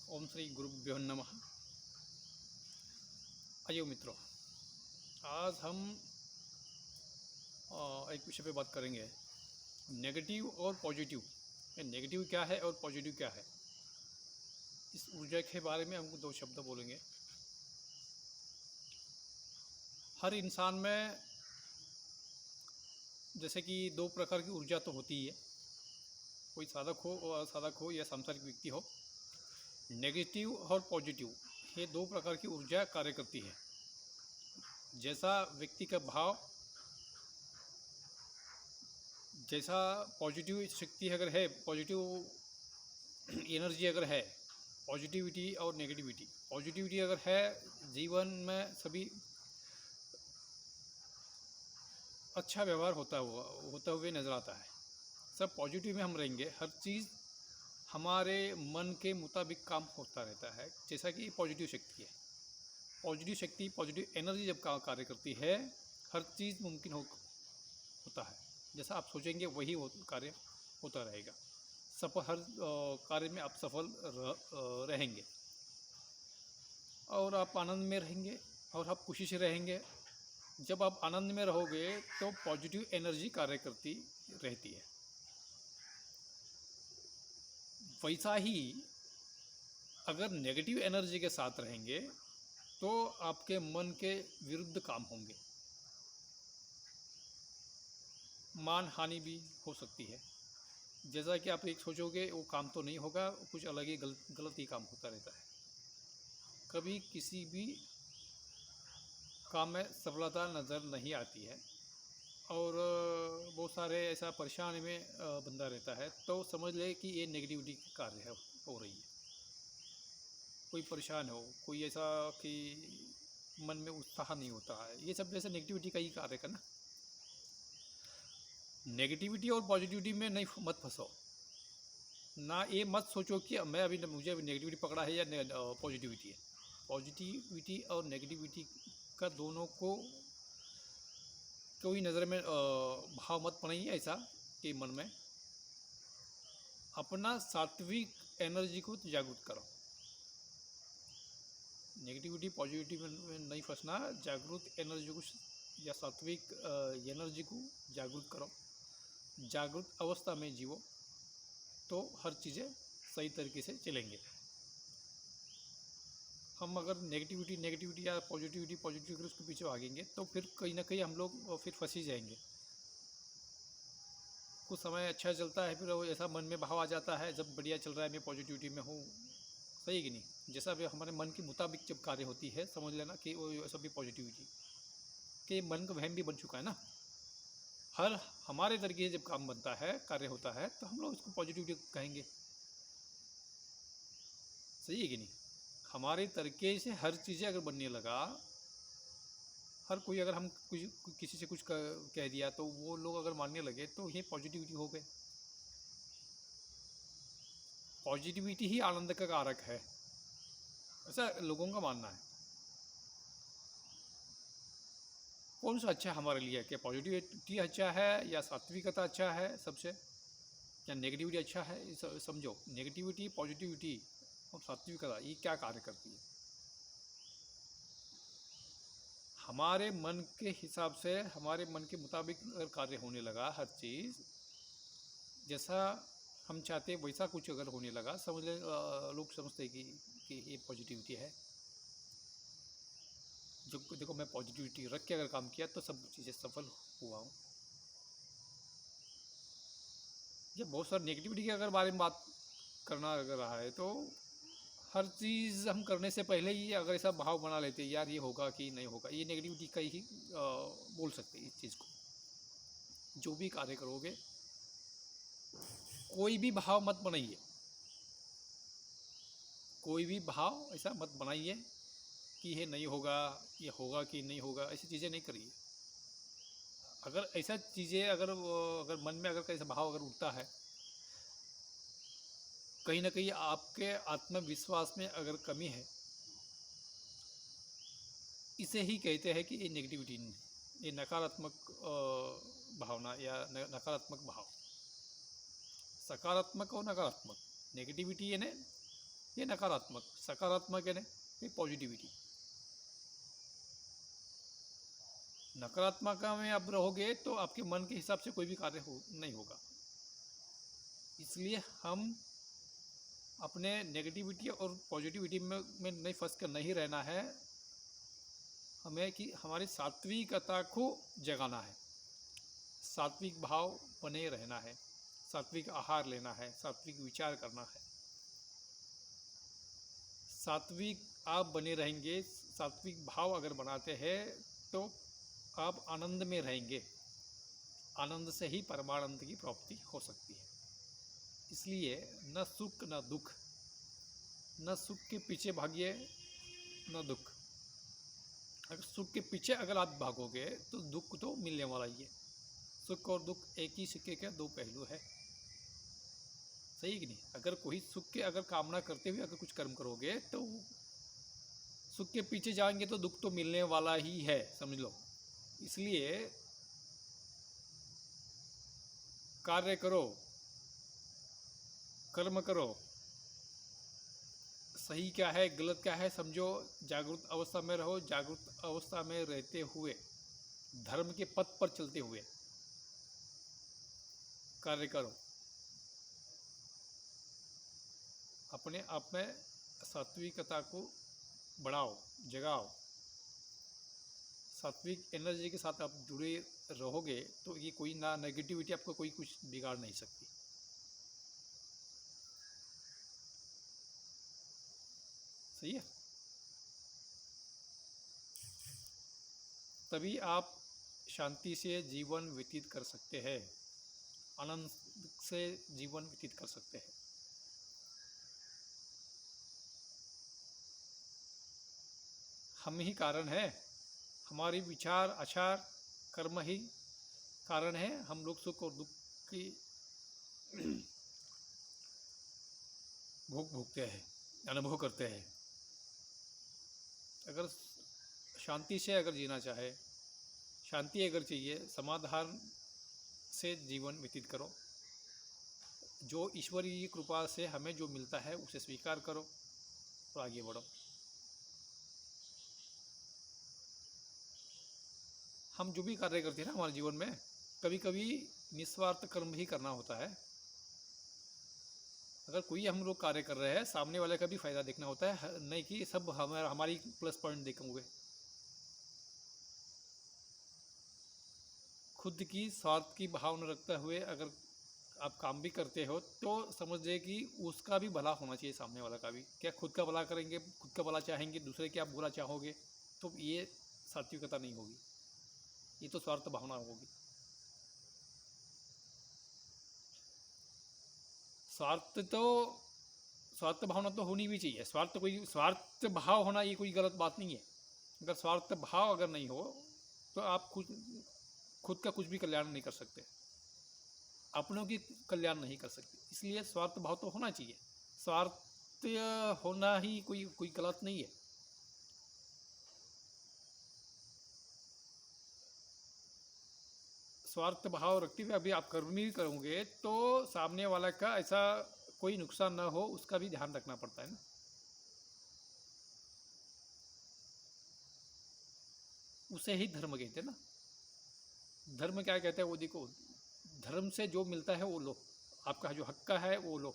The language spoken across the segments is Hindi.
ओम श्री गुरुभ्यो नमः। आइए मित्रों, आज हम एक विषय पे बात करेंगे, नेगेटिव और पॉजिटिव। नेगेटिव क्या है और पॉजिटिव क्या है, इस ऊर्जा के बारे में हम दो शब्द बोलेंगे। हर इंसान में जैसे कि दो प्रकार की ऊर्जा तो होती ही है, कोई साधक हो और असाधक हो या सांसारिक व्यक्ति हो। नेगेटिव और पॉजिटिव ये दो प्रकार की ऊर्जा कार्य करती है। जैसा व्यक्ति का भाव, जैसा पॉजिटिव शक्ति अगर है, पॉजिटिव एनर्जी अगर है, पॉजिटिविटी और पॉजिटिविटी अगर है, जीवन में सभी अच्छा व्यवहार होता हुए नज़र आता है। सब पॉजिटिव में हम रहेंगे, हर चीज़ हमारे मन के मुताबिक काम होता रहता है। जैसा कि पॉजिटिव शक्ति है, पॉजिटिव शक्ति, पॉजिटिव एनर्जी जब कार्य करती है, हर चीज़ मुमकिन होता है। जैसा आप सोचेंगे वही कार्य होता रहेगा। हर कार्य में आप सफल रहेंगे और आप आनंद में रहेंगे और आप खुशी से रहेंगे। जब आप आनंद में रहोगे तो पॉजिटिव एनर्जी कार्य करती रहती है। वैसा ही अगर नेगेटिव एनर्जी के साथ रहेंगे तो आपके मन के विरुद्ध काम होंगे, मान हानि भी हो सकती है। जैसा कि आप एक सोचोगे वो काम तो नहीं होगा, कुछ अलग ही गलत ही काम होता रहता है। कभी किसी भी काम में सफलता नज़र नहीं आती है और बहुत सारे ऐसा परेशानी में बंदा रहता है, तो समझ ले कि ये नेगेटिविटी कार्य है, हो रही है। कोई परेशान हो, कोई ऐसा कि मन में उत्साह नहीं होता है, ये सब जैसे नेगेटिविटी का ही कार्य है ना। नेगेटिविटी और पॉजिटिविटी में नहीं मत फंसो ना। ये मत सोचो कि मैं अभी मुझे अभी नेगेटिविटी पकड़ा है या पॉजिटिविटी है। पॉजिटिविटी और नेगेटिविटी का दोनों को कोई नज़र में भाव मत बनाइए ऐसा कि मन में अपना सात्विक एनर्जी को जागृत करो। नेगेटिविटी पॉजिटिविटी में नहीं फंसना, जागृत एनर्जी को या सात्विक एनर्जी को जागृत करो। जागृत अवस्था में जीवो तो हर चीज़ें सही तरीके से चलेंगे। हम अगर नेगेटिविटी या पॉजिटिविटी उसके पीछे भागेंगे तो फिर कहीं ना कहीं हम लोग फिर फंस ही जाएंगे। कुछ समय अच्छा चलता है, फिर वो ऐसा मन में भाव आ जाता है, जब बढ़िया चल रहा है मैं पॉजिटिविटी में हूँ, सही है कि नहीं। जैसा भी हमारे मन के मुताबिक जब कार्य होती है, समझ लेना कि वो सब भी पॉजिटिविटी के मन का वहम भी बन चुका है ना। हर हमारे तरीके से जब काम बनता है, कार्य होता है, तो हम लोग इसको पॉजिटिविटी कहेंगे, सही है कि नहीं। हमारे तरीके से हर चीज़ें अगर बनने लगा, हर कोई अगर हम कुछ किसी से कुछ कह दिया तो वो लोग अगर मानने लगे तो ये पॉजिटिविटी हो गए। पॉजिटिविटी ही आनंद का कारक है, ऐसा लोगों का मानना है। कौन सा अच्छा हमारे लिए, क्या पॉजिटिविटी अच्छा है या सात्विकता अच्छा है सबसे, या नेगेटिविटी अच्छा है? समझो, नेगेटिविटी, पॉजिटिविटी और सात्विकता ये क्या कार्य करती है। हमारे मन के हिसाब से, हमारे मन के मुताबिक अगर कार्य होने लगा, हर चीज़ जैसा हम चाहते हैं वैसा कुछ अगर होने लगा, समझ ले लोग समझते हैं कि ये पॉजिटिविटी है। जो देखो, मैं पॉजिटिविटी रख के अगर काम किया तो सब चीज़ें सफल हुआ हूँ। जब बहुत सारी नेगेटिविटी के अगर बारे में बात करना अगर रहा है, तो हर चीज़ हम करने से पहले ही अगर ऐसा भाव बना लेते हैं, यार ये होगा कि नहीं होगा, ये नेगेटिविटी का ही बोल सकते हैं इस चीज़ को। जो भी कार्य करोगे, कोई भी भाव मत बनाइए, कोई भी भाव ऐसा मत बनाइए कि ये नहीं होगा, ये होगा कि नहीं होगा, ऐसी चीज़ें नहीं करिए। अगर ऐसा चीज़ें अगर मन में अगर कैसा भाव अगर उठता है, कहीं ना कहीं आपके आत्मविश्वास में अगर कमी है, इसे ही कहते हैं कि ये नेगेटिविटी, ये नकारात्मक भावना या नकारात्मक भाव। सकारात्मक और नकारात्मक, नेगेटिविटी है ना, ये नकारात्मक। सकारात्मक है ना, ये पॉजिटिविटी। नकारात्मक में आप रहोगे तो आपके मन के हिसाब से कोई भी कार्य नहीं होगा। इसलिए हम अपने नेगेटिविटी और पॉजिटिविटी में नहीं फंस कर नहीं रहना है हमें, कि हमारी सात्विकता को जगाना है, सात्विक भाव बने रहना है, सात्विक आहार लेना है, सात्विक विचार करना है। सात्विक आप बने रहेंगे, सात्विक भाव अगर बनाते हैं तो आप आनंद में रहेंगे। आनंद से ही परमानंद की प्राप्ति हो सकती है। इसलिए न सुख न दुख, न सुख के पीछे भागिए न दुख। अगर सुख के पीछे अगर आप भागोगे तो दुख तो मिलने वाला ही है। सुख और दुख एक ही सिक्के के दो पहलू है, सही कि नहीं? अगर कोई सुख के अगर कामना करते हुए अगर कुछ कर्म करोगे तो सुख के पीछे जाएंगे तो दुख तो मिलने वाला ही है, समझ लो। इसलिए कार्य करो, कर्म करो, सही क्या है गलत क्या है समझो, जागरूक अवस्था में रहो। जागरूक अवस्था में रहते हुए, धर्म के पथ पर चलते हुए कार्य करो। अपने आप में सात्विकता को बढ़ाओ, जगाओ। सात्विक एनर्जी के साथ आप जुड़े रहोगे तो ये कोई ना नेगेटिविटी आपको कोई कुछ बिगाड़ नहीं सकती। सही है? तभी आप शांति से जीवन व्यतीत कर सकते हैं, आनंद से जीवन व्यतीत कर सकते हैं। हम ही कारण है, हमारी विचार आचार कर्म ही कारण है। हम लोग सुख और दुख की भोगते हैं, अनुभव करते हैं। अगर शांति से अगर जीना चाहे, शांति अगर चाहिए, समाधान से जीवन व्यतीत करो। जो ईश्वरीय कृपा से हमें जो मिलता है उसे स्वीकार करो और आगे बढ़ो। हम जो भी कार्य करते हैं ना हमारे जीवन में, कभी कभी निस्वार्थ कर्म ही करना होता है। अगर कोई हम लोग कार्य कर रहे हैं, सामने वाले का भी फायदा देखना होता है, नहीं कि सब हमारी प्लस पॉइंट देखेंगे। खुद की स्वार्थ की भावना रखते हुए अगर आप काम भी करते हो तो समझिए कि उसका भी भला होना चाहिए, सामने वाला का भी। क्या खुद का भला करेंगे, खुद का भला चाहेंगे, दूसरे की आप बुरा चाहोगे, तो ये सात्विकता नहीं होगी, ये तो स्वार्थ भावना होगी। स्वार्थ भावना तो होनी भी चाहिए। स्वार्थ भाव होना ये कोई गलत बात नहीं है। अगर स्वार्थ भाव अगर नहीं हो तो आप खुद का कुछ भी कल्याण नहीं कर सकते, अपनों की कल्याण नहीं कर सकते। इसलिए स्वार्थ भाव तो होना चाहिए। स्वार्थ होना ही कोई गलत नहीं है। स्वार्थ भाव रखते हुए अभी आप कर्म भी करोगे तो सामने वाला का ऐसा कोई नुकसान ना हो, उसका भी ध्यान रखना पड़ता है ना। उसे ही धर्म कहते हैं ना। धर्म क्या कहते हैं वो देखो, धर्म से जो मिलता है वो लो, आपका जो हक का है वो लो।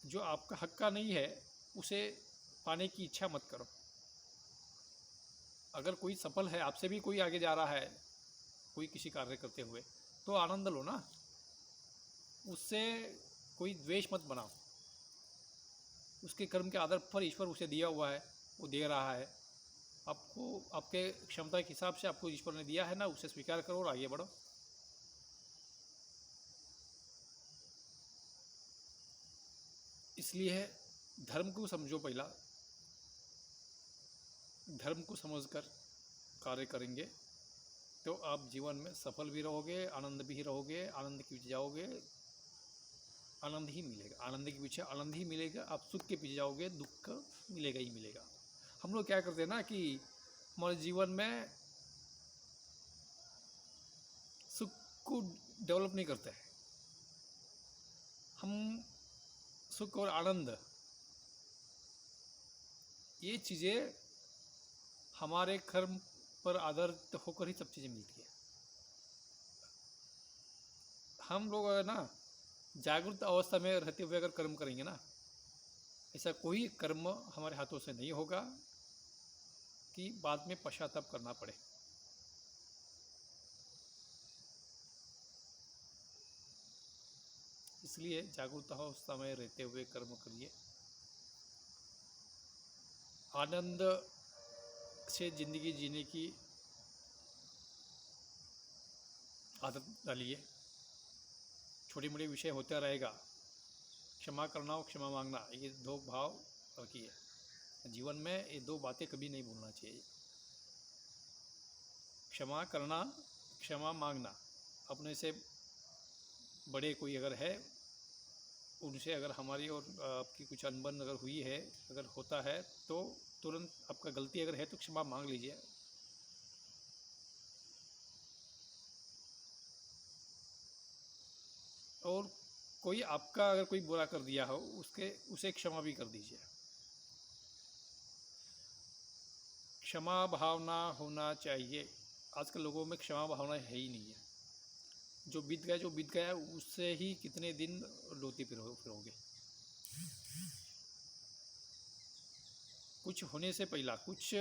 जो आपका हक का नहीं है उसे पाने की इच्छा मत करो। अगर कोई सफल है, आपसे भी कोई आगे जा रहा है कोई किसी कार्य करते हुए, तो आनंद लो ना, उससे कोई द्वेष मत बनाओ। उसके कर्म के आधार पर ईश्वर उसे दिया हुआ है, वो दे रहा है आपको, आपके क्षमता के हिसाब से आपको ईश्वर ने दिया है ना, उसे स्वीकार करो और आगे बढ़ो। इसलिए धर्म को समझो। पहला धर्म को समझकर कार्य करेंगे तो आप जीवन में सफल भी रहोगे, आनंद भी रहोगे, आनंद के पीछे जाओगे, आनंद ही मिलेगा। आनंद के पीछे आनंद ही मिलेगा। आप सुख के पीछे जाओगे, दुख मिलेगा ही मिलेगा। हम लोग क्या करते हैं ना कि हमारे जीवन में सुख को डेवलप नहीं करते हैं। हम सुख और आनंद, ये चीज़ें हमारे कर्म पर आधारित होकर ही सब चीज़ें मिलती है। हम लोग अगर ना जागरूक अवस्था में रहते हुए अगर कर्म करेंगे ना, ऐसा कोई कर्म हमारे हाथों से नहीं होगा कि बाद में पश्चाताप करना पड़े। इसलिए जागरूक अवस्था में रहते हुए कर्म करिए, आनंद से ज़िंदगी जीने की आदत डालिए। छोटे मोटे विषय होता रहेगा, क्षमा करना और क्षमा मांगना, ये दो भाव रखिए जीवन में। ये दो बातें कभी नहीं भूलना चाहिए। क्षमा करना, क्षमा मांगना। अपने से बड़े कोई अगर है, उनसे अगर हमारी और आपकी कुछ अनबन अगर हुई है, अगर होता है, तो तुरंत आपका गलती अगर है तो क्षमा मांग लीजिए। और कोई आपका अगर कोई बुरा कर दिया हो, उसे क्षमा भी कर दीजिए। क्षमा भावना होना चाहिए। आजकल लोगों में क्षमा भावना है ही नहीं है। जो बीत गया उससे ही कितने दिन रोते फिरोगे। कुछ होने से पहला, कुछ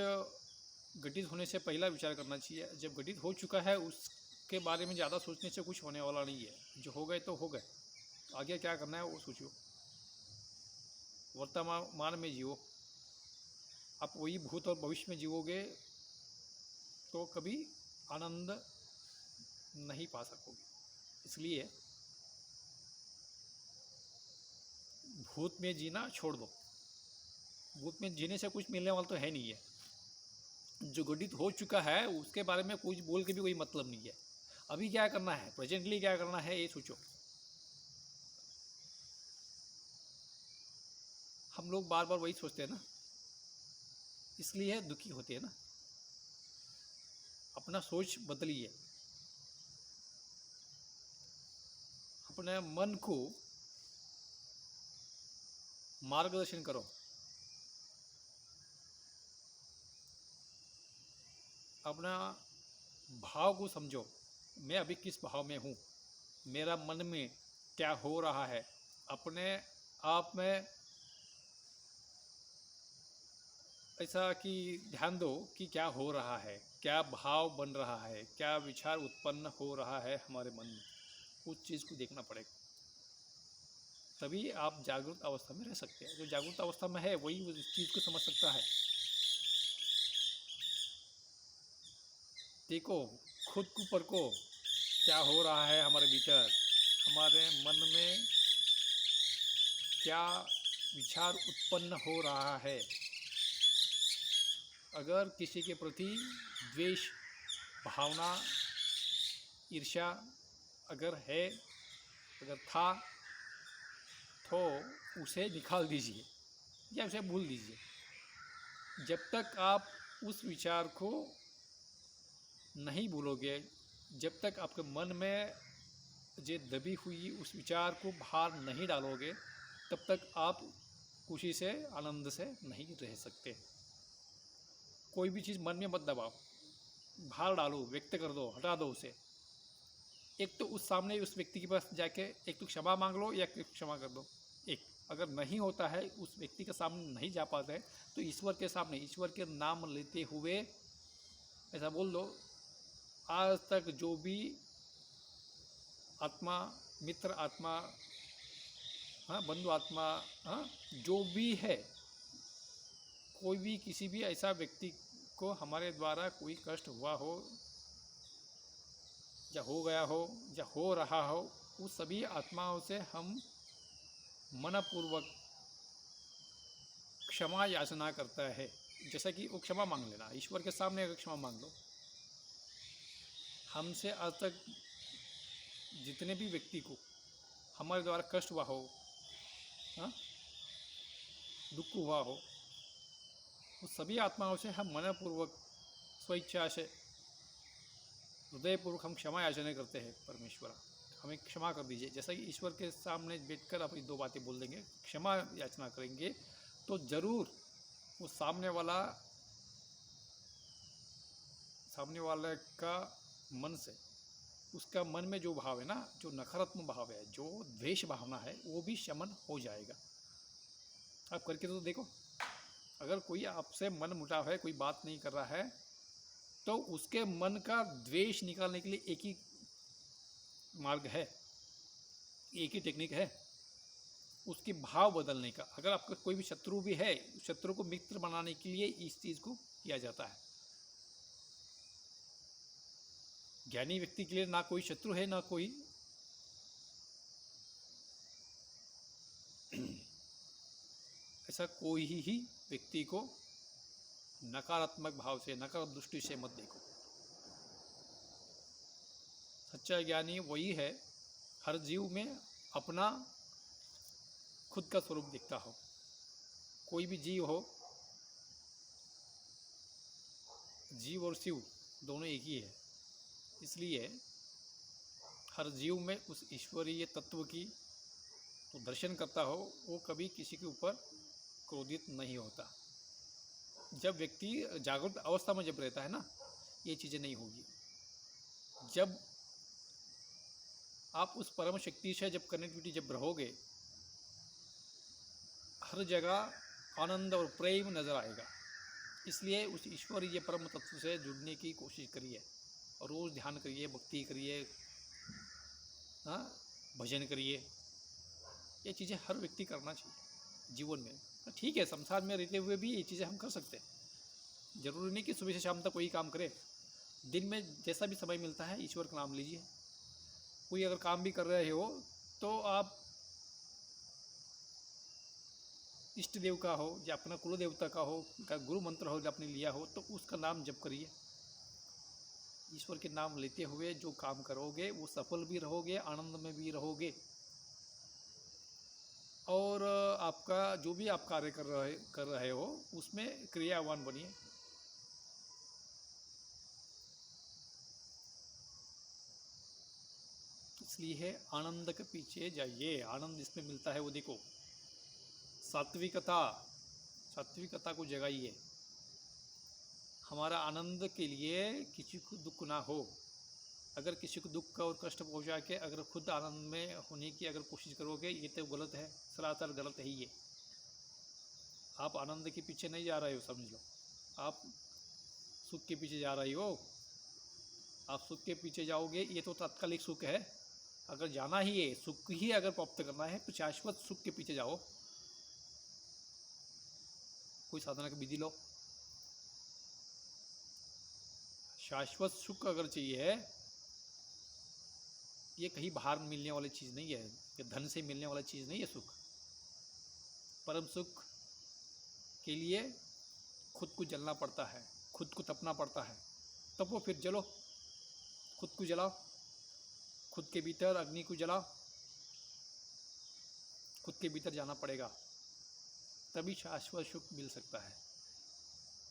घटित होने से पहला विचार करना चाहिए। जब घटित हो चुका है उसके बारे में ज़्यादा सोचने से कुछ होने वाला नहीं है। जो हो गए तो हो गए, आगे क्या करना है वो सोचो। वर्तमान में जियो। आप वही भूत और भविष्य में जीवोगे तो कभी आनंद नहीं पा सकोगे। इसलिए भूत में जीना छोड़ दो। भूत में जीने से कुछ मिलने वाला तो है नहीं है। जो घटित हो चुका है उसके बारे में कुछ बोल के भी कोई मतलब नहीं है। अभी क्या करना है, प्रेजेंटली क्या करना है, ये सोचो। हम लोग बार बार वही सोचते हैं ना, इसलिए दुखी होते हैं ना। अपना सोच बदलिए, अपने मन को मार्गदर्शन करो। अपना भाव को समझो, मैं अभी किस भाव में हूँ, मेरा मन में क्या हो रहा है। अपने आप में ऐसा कि ध्यान दो कि क्या हो रहा है, क्या भाव बन रहा है, क्या विचार उत्पन्न हो रहा है हमारे मन में। उस चीज़ को देखना पड़ेगा, तभी आप जागरूक अवस्था में रह सकते हैं। जो जागरूक अवस्था में है वही उस चीज़ को समझ सकता है। देखो, खुद को परखो, क्या हो रहा है हमारे भीतर, हमारे मन में क्या विचार उत्पन्न हो रहा है। अगर किसी के प्रति द्वेष भावना, ईर्ष्या अगर है, अगर था, तो उसे निकाल दीजिए या उसे भूल दीजिए। जब तक आप उस विचार को नहीं भूलोगे, जब तक आपके मन में जो दबी हुई उस विचार को बाहर नहीं डालोगे, तब तक आप खुशी से, आनंद से नहीं रह सकते। कोई भी चीज़ मन में मत दबाओ, बाहर डालो, व्यक्त कर दो, हटा दो उसे। एक तो उस सामने उस व्यक्ति के पास जाके एक तो क्षमा मांग लो या क्षमा कर दो। एक अगर नहीं होता है, उस व्यक्ति के सामने नहीं जा पाते हैं, तो ईश्वर के सामने, ईश्वर के नाम लेते हुए ऐसा बोल दो, आज तक जो भी आत्मा, मित्र आत्मा, हाँ, बंधु आत्मा, हाँ, जो भी है, कोई भी किसी भी ऐसा व्यक्ति को हमारे द्वारा कोई कष्ट हुआ हो या हो गया हो या हो रहा हो, उस सभी आत्माओं से हम मनपूर्वक क्षमा याचना करता है। जैसा कि वो क्षमा मांग लेना, ईश्वर के सामने अगर क्षमा मांग लो। हमसे आज तक जितने भी व्यक्ति को हमारे द्वारा कष्ट हुआ हो, हाँ, दुख हुआ हो, उस सभी आत्माओं से हम मनपूर्वक, स्वेच्छा से, हृदयपूर्वक हम क्षमा याचना करते हैं परमेश्वर। हमें क्षमा कर दीजिए, जैसा कि ईश्वर के सामने बैठकर अपनी दो बातें बोल देंगे, क्षमा याचना करेंगे, तो ज़रूर वो सामने वाले का मन से, उसका मन में जो भाव है ना, जो नकारात्मक भाव है, जो द्वेष भावना है, वो भी शमन हो जाएगा। आप करके तो देखो। अगर कोई आपसे मन मुटाव है, कोई बात नहीं कर रहा है, तो उसके मन का द्वेष निकालने के लिए एक ही मार्ग है, एक ही टेक्निक है, उसके भाव बदलने का। अगर आपका कोई भी शत्रु भी है, शत्रु को मित्र बनाने के लिए इस चीज़ को किया जाता है। ज्ञानी व्यक्ति के लिए ना कोई शत्रु है, ना कोई ऐसा कोई ही व्यक्ति को नकारात्मक भाव से, नकारात्मक दृष्टि से मत देखो। सच्चा ज्ञानी वही है, हर जीव में अपना खुद का स्वरूप दिखता हो। कोई भी जीव हो, जीव और शिव दोनों एक ही है, इसलिए हर जीव में उस ईश्वरीय तत्व की तो दर्शन करता हो, वो कभी किसी के ऊपर क्रोधित नहीं होता। जब व्यक्ति जागृत अवस्था में जब रहता है ना, ये चीज़ें नहीं होगी। जब आप उस परम शक्ति से जब कनेक्टिविटी जब रहोगे, हर जगह आनंद और प्रेम नज़र आएगा। इसलिए उस ईश्वरीय परम तत्व से जुड़ने की कोशिश करिए, और रोज़ ध्यान करिए, भक्ति करिए, हाँ, भजन करिए। ये चीज़ें हर व्यक्ति करना चाहिए जीवन में। ठीक है, संसार में रहते हुए भी ये चीज़ें हम कर सकते हैं। ज़रूरी नहीं कि सुबह से शाम तक कोई काम करे। दिन में जैसा भी समय मिलता है, ईश्वर का नाम लीजिए। कोई अगर काम भी कर रहे हो तो आप इष्ट देव का हो या अपना कुल देवता का हो, का गुरु मंत्र हो जो आपने लिया हो, तो उसका नाम जप करिए। ईश्वर के नाम लेते हुए जो काम करोगे वो सफल भी रहोगे, आनंद में भी रहोगे, और आपका जो भी आप कार्य कर रहे हो उसमें क्रियावान बनिए। इसलिए है आनंद के पीछे जाइए। आनंद जिसमें मिलता है वो देखो, सात्विकता को जगाइए। हमारा आनंद के लिए किसी को दुख ना हो। अगर किसी को दुख का और कष्ट पहुंचा के अगर खुद आनंद में होने की अगर कोशिश करोगे, ये तो गलत है, सरासर गलत है ये। आप आनंद के पीछे नहीं जा रहे हो, समझ लो। आप सुख के पीछे जा रही हो। आप सुख के पीछे जाओगे, ये तो तात्कालिक सुख है। अगर जाना ही है, सुख ही अगर प्राप्त करना है, तो शाश्वत सुख के पीछे जाओ। कोई साधना की विधि लो। शाश्वत सुख अगर चाहिए, ये कहीं बाहर मिलने वाली चीज़ नहीं है, ये धन से मिलने वाली चीज़ नहीं है। सुख, परम सुख के लिए खुद को जलना पड़ता है, खुद को तपना पड़ता है। तपो, फिर जलो, खुद को जलाओ, खुद के भीतर अग्नि को जलाओ, खुद के भीतर जाना पड़ेगा, तभी शाश्वत सुख मिल सकता है।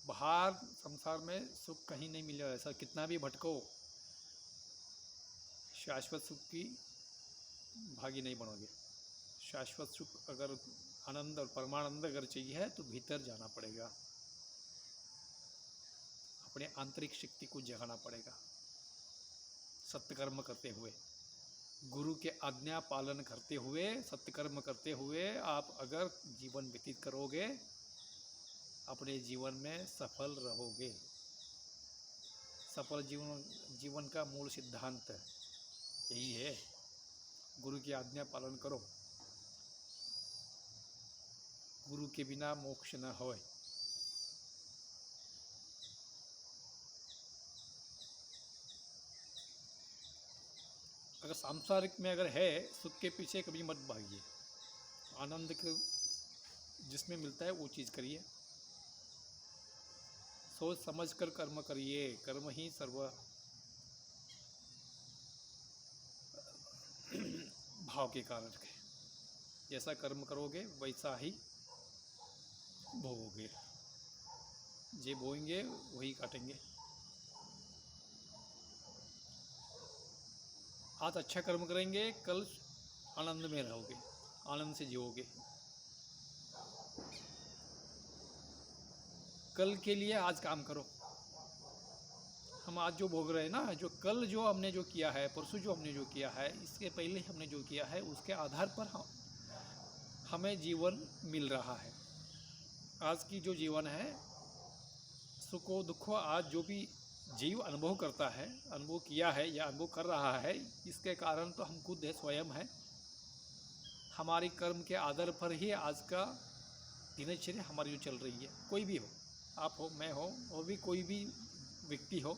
बाहर संसार में सुख कहीं नहीं मिलेगा। ऐसा कितना भी भटको, शाश्वत सुख की भागी नहीं बनोगे। शाश्वत सुख अगर आनंद और परमानंद अगर चाहिए तो भीतर जाना पड़ेगा, अपने आंतरिक शक्ति को जगाना पड़ेगा। सत्कर्म करते हुए, गुरु के आज्ञा पालन करते हुए, सत्कर्म करते हुए आप अगर जीवन व्यतीत करोगे, अपने जीवन में सफल रहोगे। सफल जीवन का मूल सिद्धांत यही है, गुरु की आज्ञा पालन करो। गुरु के बिना मोक्ष न होए। अगर सांसारिक में अगर है, सुख के पीछे कभी मत भागिए। आनंद के जिसमें मिलता है वो चीज़ करिए। सोच समझ कर कर्म करिए, कर्म ही सर्व भाव के कारण है। जैसा कर्म करोगे वैसा ही भोगोगे। जे बोएंगे वही काटेंगे। आज अच्छा कर्म करेंगे, कल आनंद में रहोगे, आनंद से जियोगे। कल के लिए आज काम करो। हम आज जो भोग रहे हैं ना, जो कल जो हमने जो किया है, परसों जो हमने जो किया है, इसके पहले हमने जो किया है, उसके आधार पर हमें जीवन मिल रहा है। आज की जो जीवन है, सुखो दुखो, आज जो भी जीव अनुभव करता है, अनुभव किया है या अनुभव कर रहा है, इसके कारण तो हम खुद है, स्वयं है। हमारी कर्म के आधार पर ही आज का दिनचर्या हमारी जो चल रही है, कोई भी हो, आप हो, मैं हो, और भी कोई भी व्यक्ति हो।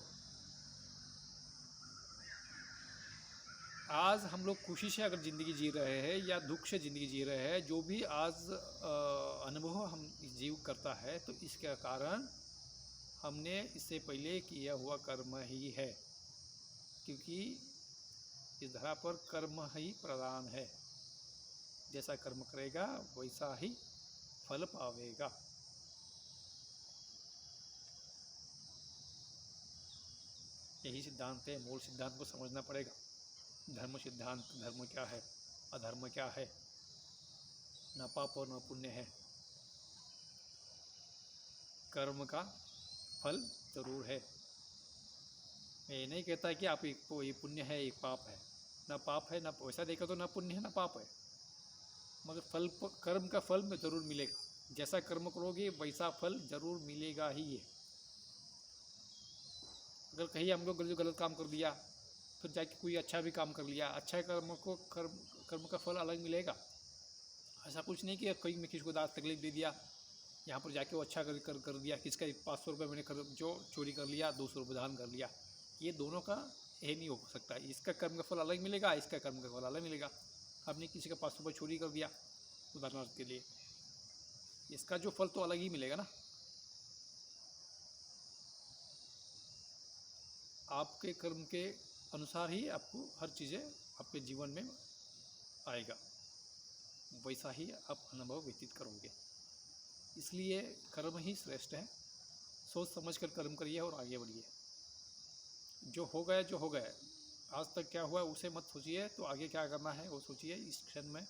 आज हम लोग खुशी से अगर ज़िंदगी जी रहे हैं या दुख से ज़िंदगी जी रहे हैं, जो भी आज अनुभव हम जीव करता है, तो इसके कारण हमने इससे पहले किया हुआ कर्म ही है। क्योंकि इस धरा पर कर्म ही प्रधान है। जैसा कर्म करेगा वैसा ही फल पावेगा। यही सिद्धांत है, मूल सिद्धांत को समझना पड़ेगा। धर्म सिद्धांत, धर्म क्या है, अधर्म क्या है, न पाप और न पुण्य है। कर्म का फल जरूर है। मैं ये नहीं कहता कि आप ये पुण्य है एक पाप है, ना पाप है, ना वैसा देखा तो ना पुण्य है ना पाप है, मगर फल, कर्म का फल में ज़रूर मिलेगा। जैसा कर्म करोगे वैसा फल ज़रूर मिलेगा ही है। अगर कहीं हम लोग गलत काम कर दिया, फिर जाके कोई अच्छा भी काम कर लिया, अच्छा कर्म का फल अलग मिलेगा। ऐसा कुछ नहीं कि कहीं में किसी को तकलीफ दे दिया, यहाँ पर जाके वो अच्छा कर दिया, किसका 500 रुपये मैंने जो चोरी कर लिया, 200 रुपये दान कर लिया। ये दोनों का ये नहीं हो सकता। इसका कर्म का फल अलग मिलेगा, इसका कर्म का फल अलग मिलेगा। आपने किसी का 500 रुपये चोरी कर दिया उदाहरण के लिए, इसका जो फल तो अलग ही मिलेगा ना। आपके कर्म के अनुसार ही आपको हर चीज़ें आपके जीवन में आएगा, वैसा ही आप अनुभव व्यतीत करोगे। इसलिए कर्म ही श्रेष्ठ है। सोच समझ कर कर्म करिए और आगे बढ़िए। जो हो गया जो हो गया, आज तक क्या हुआ उसे मत सोचिए, तो आगे क्या करना है वो सोचिए इस क्षण में।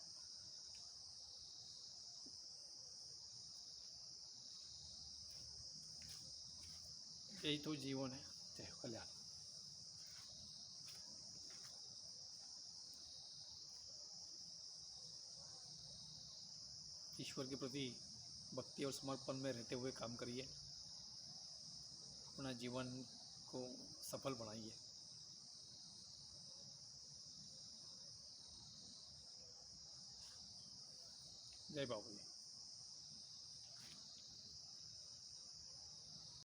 यही तो जीवन है। जय हो कल्याण। ईश्वर के प्रति भक्ति और समर्पण में रहते हुए काम करिए, अपना जीवन को सफल बनाइए। जय बाबू जी।